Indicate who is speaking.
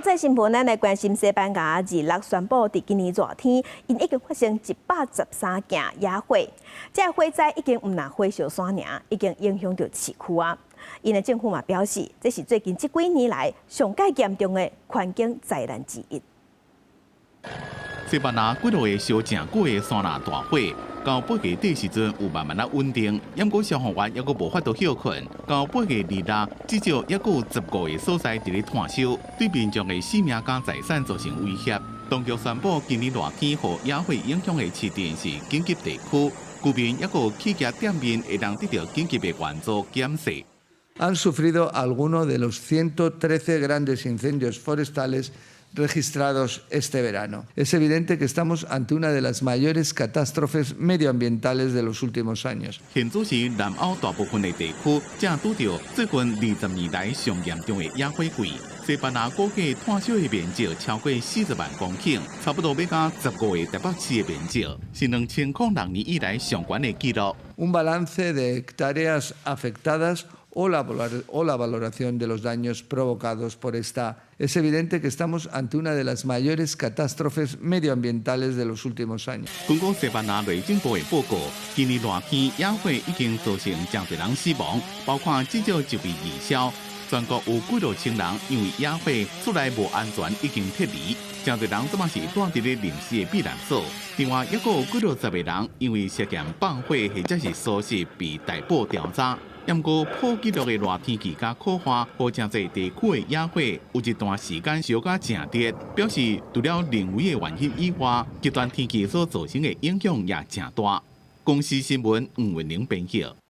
Speaker 1: 国际新闻咱来关心西班牙26宣布，伫今年热天，因已经发生113件野火，这火灾已经唔若火烧山尔，已经影响到市区啊。因的政府嘛表示，这是最近这几年来上界严重的环境灾难之一。
Speaker 2: 西班牙几落个烧正久的山林大火，到8月底时阵有慢慢稳定，不过消防员还阁无法度休困。到8月2日，至少还阁有15个所在伫咧炭烧，对民众的性命甲财产造成威胁。当局宣布，今年热天和野火影响的市镇是紧急地区，居民还阁有企业店面会当得到紧急的援助减税。
Speaker 3: Han sufrido algunos de los 113 grandes incendios forestales registrados este verano. Es evidente que estamos ante una de las mayores catástrofes medioambientales de los últimos años.
Speaker 2: 现主是南欧大部分的地区正拄到最近20年来上严重的野火季。西班牙估计炭烧的面积超过40万公顷，差不多要到15个台北市的面积，是2006年以来上悬的纪录。
Speaker 3: Un balance de hectáreas afectadas o la valoración de los daños provocados por esta. Es evidente que estamos ante una de las mayores catástrofes medioambientales de los últimos años.
Speaker 2: 根据西班牙内政部的报告，今年热天野火已经造成真侪人死亡，包括至少1位儿少。全国有几多千人因为野火厝内无安全已经撤离，真侪人即马是住伫咧临时的避难所。另外，还有几多10个人因为涉嫌放火或者是疏失被逮捕调查。不过，破纪录的热天气加酷热，和真侪地区的野火有一段时间烧甲正热，表示除了人为的原因以外，极端天气所造成的影响也正大。公司新闻黄文玲编辑。